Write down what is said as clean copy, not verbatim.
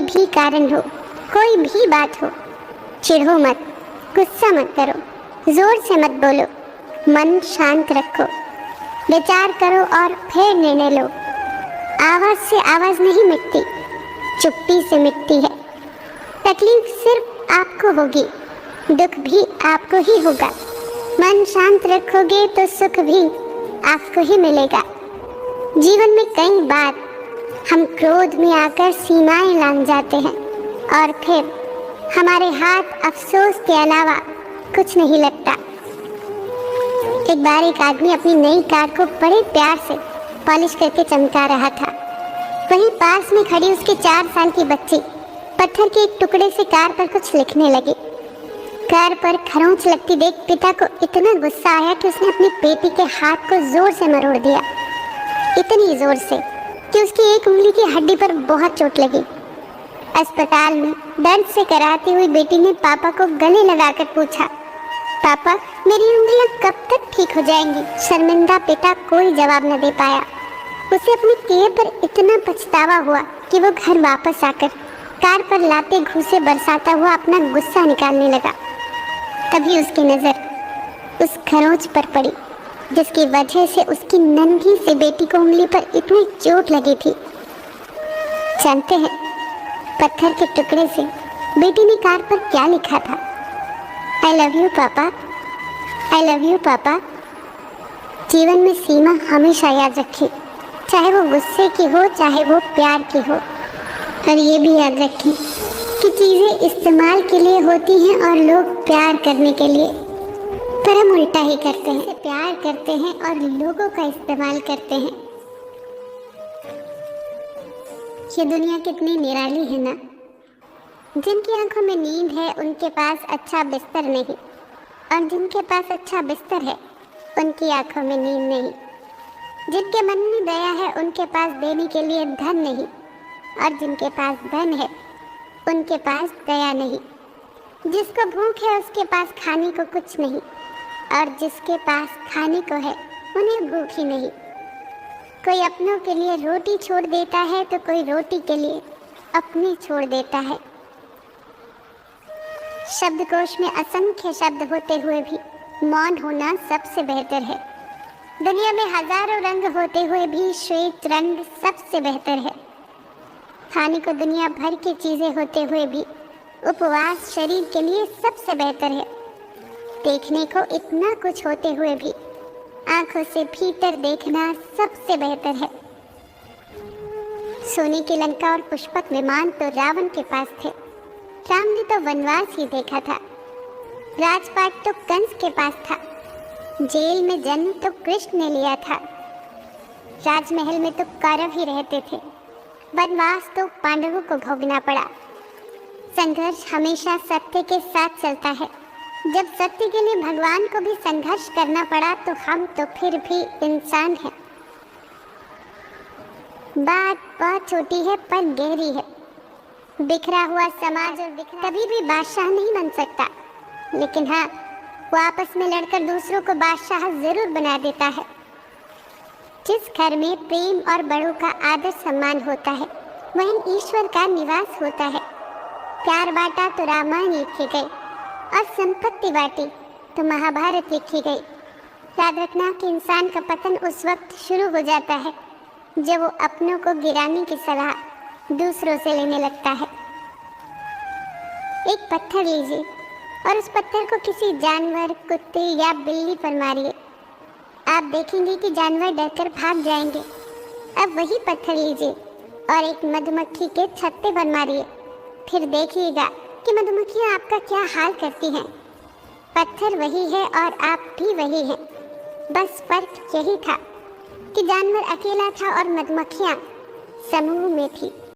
भी कारण हो, कोई भी बात हो, चिढ़ो मत, गुस्सा मत करो, जोर से मत बोलो, मन शांत रखो, विचार करो और फिर निर्णय लो। आवाज से आवाज नहीं मिटती, चुप्पी से मिटती है। तकलीफ सिर्फ आपको होगी, दुख भी आपको ही होगा। मन शांत रखोगे तो सुख भी आपको ही मिलेगा। जीवन में कई बार हम क्रोध में आकर सीमाएं लांघ जाते हैं और फिर हमारे हाथ अफसोस के अलावा कुछ नहीं लगता। एक बार एक आदमी अपनी नई कार को बड़े प्यार से पॉलिश करके चमका रहा था। वहीं पास में खड़ी उसकी 4 साल की बच्ची पत्थर के एक टुकड़े से कार पर कुछ लिखने लगी। कार पर खरोंच लगती देख पिता को इतना गुस्सा आया कि उसने अपनी बेटी के हाथ को जोर से मरोड़ दिया, इतनी जोर से कि उसकी एक उंगली की हड्डी पर बहुत चोट लगी। अस्पताल में दर्द से कराती हुई बेटी ने पापा को गले लगाकर पूछा, पापा मेरी उंगलियां कब तक ठीक हो जाएंगी? शर्मिंदा पिता कोई जवाब न दे पाया। उसे अपने किए पर इतना पछतावा हुआ कि वो घर वापस आकर कार पर लाते घूंसे बरसाता हुआ अपना गुस्सा निकालने लगा। तभी उसकी नजर उस खरोंच पर पड़ी जिसकी वजह से उसकी नन्ही सी बेटी को उंगली पर इतनी चोट लगी थी। जानते हैं पत्थर के टुकड़े से बेटी ने कार पर क्या लिखा था? आई लव यू पापा, आई लव यू पापा। जीवन में सीमा हमेशा याद रखें, चाहे वो गुस्से की हो चाहे वो प्यार की हो। और ये भी याद रखें कि चीज़ें इस्तेमाल के लिए होती हैं और लोग प्यार करने के लिए, पर हम उल्टा ही करते हैं, प्यार करते हैं और लोगों का इस्तेमाल करते हैं। ये दुनिया कितनी निराली है ना। जिनकी आंखों में नींद है उनके पास अच्छा बिस्तर नहीं, और जिनके पास अच्छा बिस्तर है उनकी आंखों में नींद नहीं। जिनके मन में दया है उनके पास देने के लिए धन नहीं, और जिनके पास धन है उनके पास दया नहीं। जिसको भूख है उसके पास खाने को कुछ नहीं, और जिसके पास खाने को है उन्हें भूख ही नहीं। कोई अपनों के लिए रोटी छोड़ देता है तो कोई रोटी के लिए अपने छोड़ देता है। शब्दकोश में असंख्य शब्द होते हुए भी मौन होना सबसे बेहतर है। दुनिया में हजारों रंग होते हुए भी श्वेत रंग सबसे बेहतर है। खाने को दुनिया भर की चीजें होते हुए भी उपवास शरीर के लिए सबसे बेहतर है। देखने को इतना कुछ होते हुए भी आंखों से भीतर देखना सबसे बेहतर है। सोने की लंका और पुष्पक विमान तो रावण के पास थे, राम ने तो वनवास ही देखा था। राजपाट तो कंस के पास था, जेल में जन्म तो कृष्ण ने लिया था। राजमहल में तो कौरव ही रहते थे, वनवास तो पांडवों को भोगना पड़ा। संघर्ष हमेशा सत्य के साथ चलता है। जब सत्य के लिए भगवान को भी संघर्ष करना पड़ा तो हम तो फिर भी इंसान हैं। बात बहुत छोटी है पर गहरी है। बिखरा हुआ समाज और कभी भी बादशाह नहीं बन सकता, लेकिन हाँ वो आपस में लड़कर दूसरों को बादशाह जरूर बना देता है। जिस घर में प्रेम और बड़ों का आदर सम्मान होता है वहीं ईश्वर का निवास होता है। प्यार बांटा तो रामायण लिखी गई और संपत्ति बांटी तो महाभारत लिखी गई। याद रखना कि इंसान का पतन उस वक्त शुरू हो जाता है जब वो अपनों को गिराने की सलाह दूसरों से लेने लगता है। एक पत्थर लीजिए और उस पत्थर को किसी जानवर, कुत्ते या बिल्ली पर मारिए। आप देखेंगे कि जानवर डरकर भाग जाएंगे। अब वही पत्थर लीजिए और एक मधुमक्खी के छत्ते पर मारिए, फिर देखिएगा कि मधुमक्खियाँ आपका क्या हाल करती हैं। पत्थर वही है और आप भी वही हैं, बस फर्क यही था कि जानवर अकेला था और मधुमक्खियाँ समूह में थी।